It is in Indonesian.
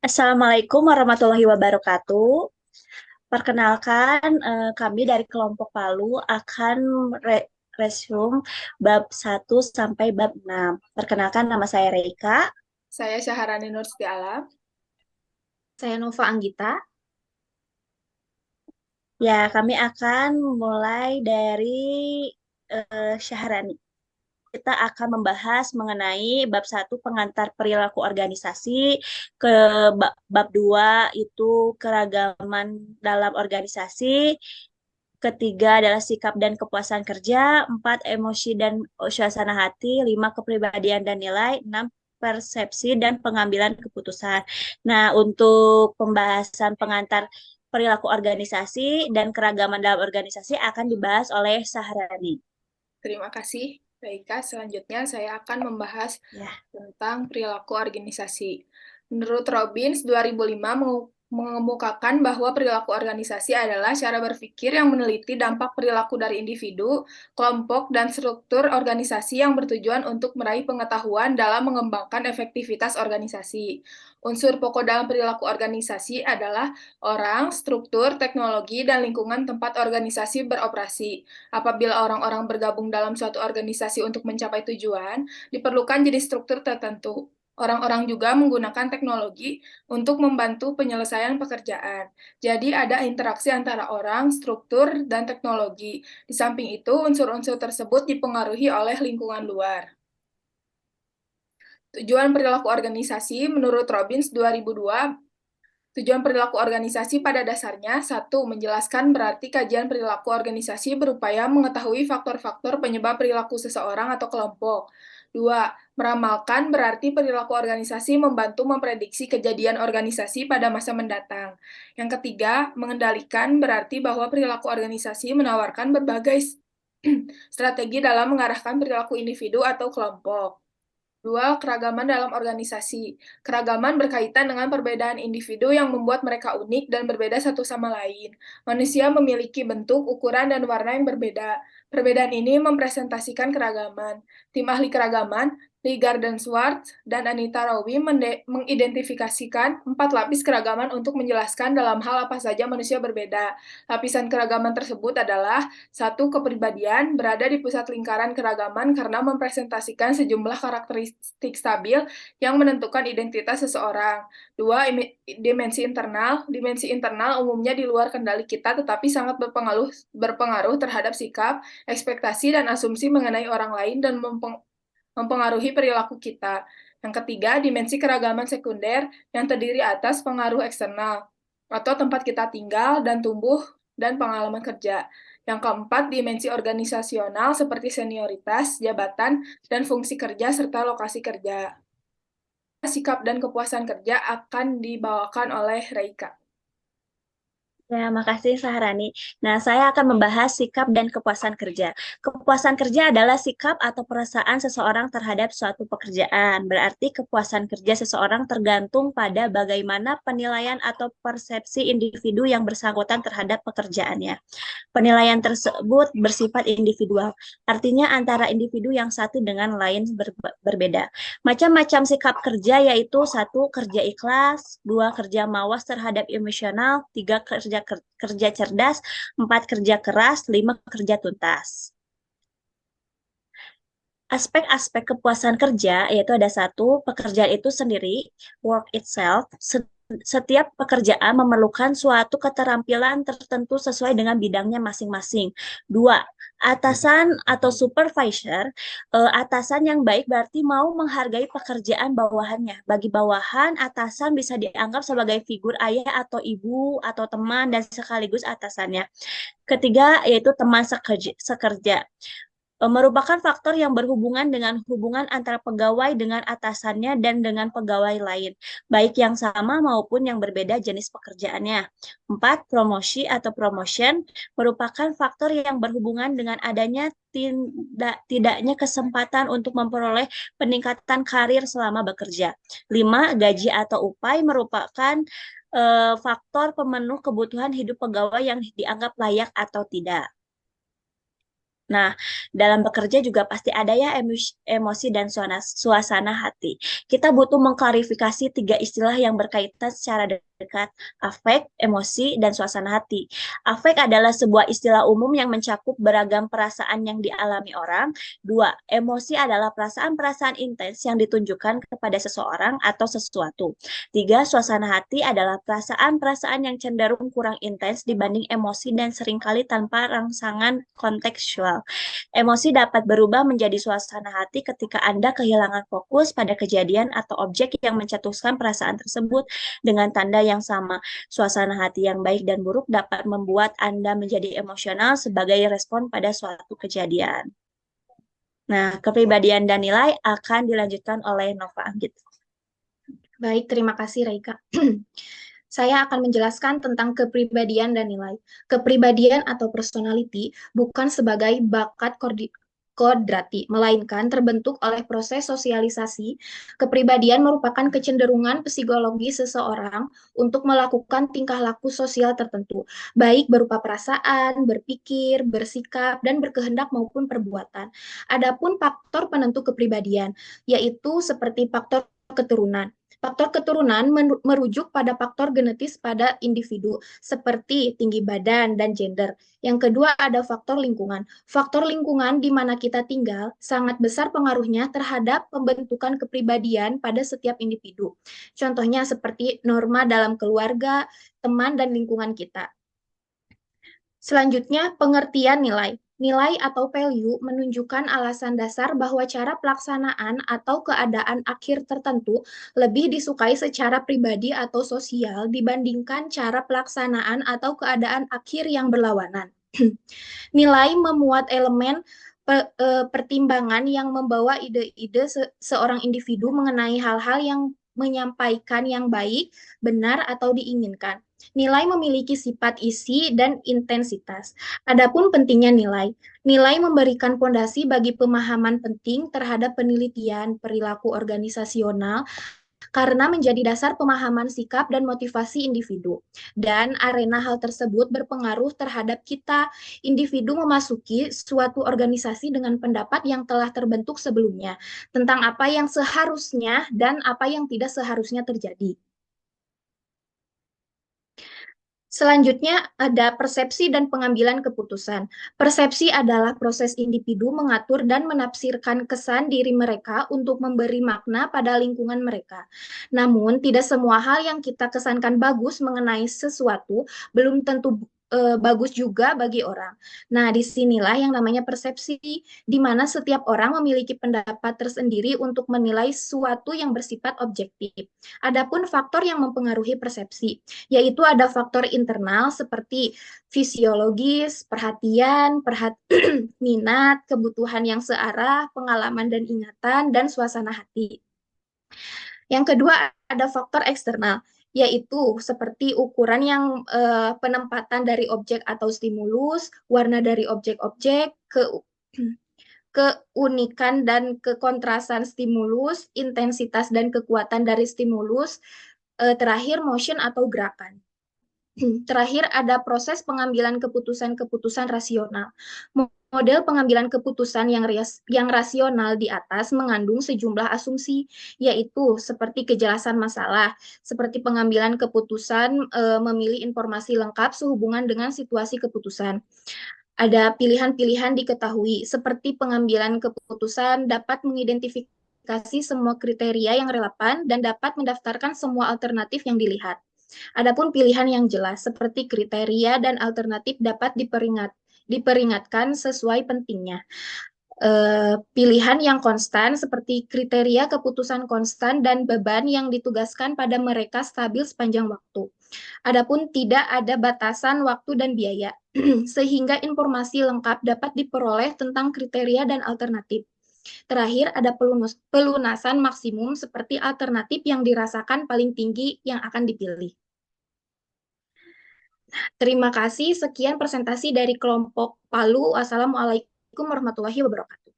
Assalamualaikum warahmatullahi wabarakatuh. Perkenalkan, kami dari kelompok Palu akan resume bab 1 sampai bab 6. Perkenalkan, nama saya Reika. Saya Syaharani Nursti Alam. Saya Nova Anggita. Ya, kami akan mulai dari Syahrani. Kita akan membahas mengenai bab 1 pengantar perilaku organisasi, ke bab 2 itu keragaman dalam organisasi, ketiga adalah sikap dan kepuasan kerja, empat emosi dan suasana hati, lima kepribadian dan nilai, enam persepsi dan pengambilan keputusan. Nah, untuk pembahasan pengantar perilaku organisasi dan keragaman dalam organisasi akan dibahas oleh Sahrani. Terima kasih, Reika. Selanjutnya saya akan membahas Ya. tentang perilaku organisasi. Menurut Robbins, 2005 mengemukakan bahwa perilaku organisasi adalah cara berpikir yang meneliti dampak perilaku dari individu, kelompok, dan struktur organisasi yang bertujuan untuk meraih pengetahuan dalam mengembangkan efektivitas organisasi. Unsur pokok dalam perilaku organisasi adalah orang, struktur, teknologi, dan lingkungan tempat organisasi beroperasi. Apabila orang-orang bergabung dalam suatu organisasi untuk mencapai tujuan, diperlukan jenis struktur tertentu. Orang-orang juga menggunakan teknologi untuk membantu penyelesaian pekerjaan. Jadi ada interaksi antara orang, struktur, dan teknologi. Di samping itu, unsur-unsur tersebut dipengaruhi oleh lingkungan luar. Tujuan perilaku organisasi menurut Robbins 2002. Tujuan perilaku organisasi pada dasarnya, satu, menjelaskan berarti kajian perilaku organisasi berupaya mengetahui faktor-faktor penyebab perilaku seseorang atau kelompok. Dua, meramalkan berarti perilaku organisasi membantu memprediksi kejadian organisasi pada masa mendatang. Yang ketiga, mengendalikan berarti bahwa perilaku organisasi menawarkan berbagai strategi dalam mengarahkan perilaku individu atau kelompok. Dua, keragaman dalam organisasi. Keragaman berkaitan dengan perbedaan individu yang membuat mereka unik dan berbeda satu sama lain. Manusia memiliki bentuk, ukuran, dan warna yang berbeda. Perbedaan ini mempresentasikan keragaman. Tim ahli keragaman, Lee Gardenswartz dan Anita Rawi mengidentifikasikan 4 lapis keragaman untuk menjelaskan dalam hal apa saja manusia berbeda. Lapisan keragaman tersebut adalah satu, kepribadian berada di pusat lingkaran keragaman karena mempresentasikan sejumlah karakteristik stabil yang menentukan identitas seseorang. Dua, dimensi internal. Dimensi internal umumnya di luar kendali kita tetapi sangat berpengaruh terhadap sikap, ekspektasi, dan asumsi mengenai orang lain dan mempengaruhi perilaku kita. Yang ketiga, dimensi keragaman sekunder yang terdiri atas pengaruh eksternal atau tempat kita tinggal dan tumbuh dan pengalaman kerja. Yang keempat, dimensi organisasional seperti senioritas, jabatan, dan fungsi kerja serta lokasi kerja. Sikap dan kepuasan kerja akan dibawakan oleh Reika. Ya, makasih Sahrani. Nah, saya akan membahas sikap dan kepuasan kerja. Kepuasan kerja adalah sikap atau perasaan seseorang terhadap suatu pekerjaan. Berarti kepuasan kerja seseorang tergantung pada bagaimana penilaian atau persepsi individu yang bersangkutan terhadap pekerjaannya. Penilaian tersebut bersifat individual, artinya antara individu yang satu dengan lain berbeda. Macam-macam sikap kerja yaitu satu, kerja ikhlas, dua, kerja mawas terhadap emosional, tiga, kerja cerdas, empat, kerja keras, lima, kerja tuntas. Aspek-aspek kepuasan kerja yaitu ada satu, pekerjaan itu sendiri, work itself. Setiap pekerjaan memerlukan suatu keterampilan tertentu sesuai dengan bidangnya masing-masing. Dua, atasan atau supervisor, atasan yang baik berarti mau menghargai pekerjaan bawahannya. Bagi bawahan, atasan bisa dianggap sebagai figur ayah atau ibu atau teman dan sekaligus atasannya. Ketiga, yaitu teman sekerja, merupakan faktor yang berhubungan dengan hubungan antara pegawai dengan atasannya dan dengan pegawai lain, baik yang sama maupun yang berbeda jenis pekerjaannya. Empat, promosi atau promotion merupakan faktor yang berhubungan dengan adanya tidaknya kesempatan untuk memperoleh peningkatan karir selama bekerja. Lima, gaji atau upah merupakan faktor pemenuh kebutuhan hidup pegawai yang dianggap layak atau tidak. Nah, dalam bekerja juga pasti ada ya emosi dan suasana hati. Kita butuh mengklarifikasi tiga istilah yang berkaitan secara dekat, afek, emosi, dan suasana hati. Afek adalah sebuah istilah umum yang mencakup beragam perasaan yang dialami orang. Dua, emosi adalah perasaan-perasaan intens yang ditunjukkan kepada seseorang atau sesuatu. Tiga, suasana hati adalah perasaan-perasaan yang cenderung kurang intens dibanding emosi dan seringkali tanpa rangsangan kontekstual. Emosi dapat berubah menjadi suasana hati ketika Anda kehilangan fokus pada kejadian atau objek yang mencetuskan perasaan tersebut dengan tanda yang sama. Suasana hati yang baik dan buruk dapat membuat Anda menjadi emosional sebagai respon pada suatu kejadian. Nah, kepribadian dan nilai akan dilanjutkan oleh Nova Anggit. Baik, terima kasih Reika. Saya akan menjelaskan tentang kepribadian dan nilai. Kepribadian atau personality bukan sebagai bakat kodrati, melainkan terbentuk oleh proses sosialisasi. Kepribadian merupakan kecenderungan psikologi seseorang untuk melakukan tingkah laku sosial tertentu, baik berupa perasaan, berpikir, bersikap, dan berkehendak maupun perbuatan. Adapun faktor penentu kepribadian, yaitu seperti faktor keturunan. Faktor keturunan merujuk pada faktor genetis pada individu, seperti tinggi badan dan gender. Yang kedua ada faktor lingkungan. Faktor lingkungan di mana kita tinggal sangat besar pengaruhnya terhadap pembentukan kepribadian pada setiap individu. Contohnya seperti norma dalam keluarga, teman, dan lingkungan kita. Selanjutnya, pengertian nilai. Nilai atau value menunjukkan alasan dasar bahwa cara pelaksanaan atau keadaan akhir tertentu lebih disukai secara pribadi atau sosial dibandingkan cara pelaksanaan atau keadaan akhir yang berlawanan. Nilai memuat elemen pertimbangan yang membawa ide-ide seorang individu mengenai hal-hal yang menyampaikan yang baik, benar, atau diinginkan. Nilai memiliki sifat isi dan intensitas. Adapun pentingnya nilai, nilai memberikan fondasi bagi pemahaman penting terhadap penelitian perilaku organisasional karena menjadi dasar pemahaman sikap dan motivasi individu. Dan arena hal tersebut berpengaruh terhadap kita, individu memasuki suatu organisasi dengan pendapat yang telah terbentuk sebelumnya tentang apa yang seharusnya dan apa yang tidak seharusnya terjadi. Selanjutnya ada persepsi dan pengambilan keputusan. Persepsi adalah proses individu mengatur dan menafsirkan kesan diri mereka untuk memberi makna pada lingkungan mereka. Namun, tidak semua hal yang kita kesankan bagus mengenai sesuatu belum tentu bagus juga bagi orang. Nah, disinilah yang namanya persepsi, di mana setiap orang memiliki pendapat tersendiri untuk menilai suatu yang bersifat objektif. Adapun faktor yang mempengaruhi persepsi, yaitu ada faktor internal seperti fisiologis, perhatian, minat, kebutuhan yang searah, pengalaman dan ingatan, dan suasana hati. Yang kedua ada faktor eksternal, yaitu seperti ukuran yang penempatan dari objek atau stimulus, warna dari objek-objek, keunikan dan kekontrasan stimulus, intensitas dan kekuatan dari stimulus, terakhir motion atau gerakan. Terakhir ada proses pengambilan keputusan-keputusan rasional. Model pengambilan keputusan yang rasional di atas mengandung sejumlah asumsi, yaitu seperti kejelasan masalah, seperti pengambilan keputusan memilih informasi lengkap sehubungan dengan situasi keputusan. Ada pilihan-pilihan diketahui, seperti pengambilan keputusan dapat mengidentifikasi semua kriteria yang relevan dan dapat mendaftarkan semua alternatif yang dilihat. Adapun pilihan yang jelas seperti kriteria dan alternatif dapat diperingatkan sesuai pentingnya. Pilihan yang konstan seperti kriteria keputusan konstan dan beban yang ditugaskan pada mereka stabil sepanjang waktu. Adapun tidak ada batasan waktu dan biaya, sehingga informasi lengkap dapat diperoleh tentang kriteria dan alternatif. Terakhir, ada pelunasan maksimum seperti alternatif yang dirasakan paling tinggi yang akan dipilih. Terima kasih. Sekian presentasi dari kelompok Palu. Wassalamualaikum warahmatullahi wabarakatuh.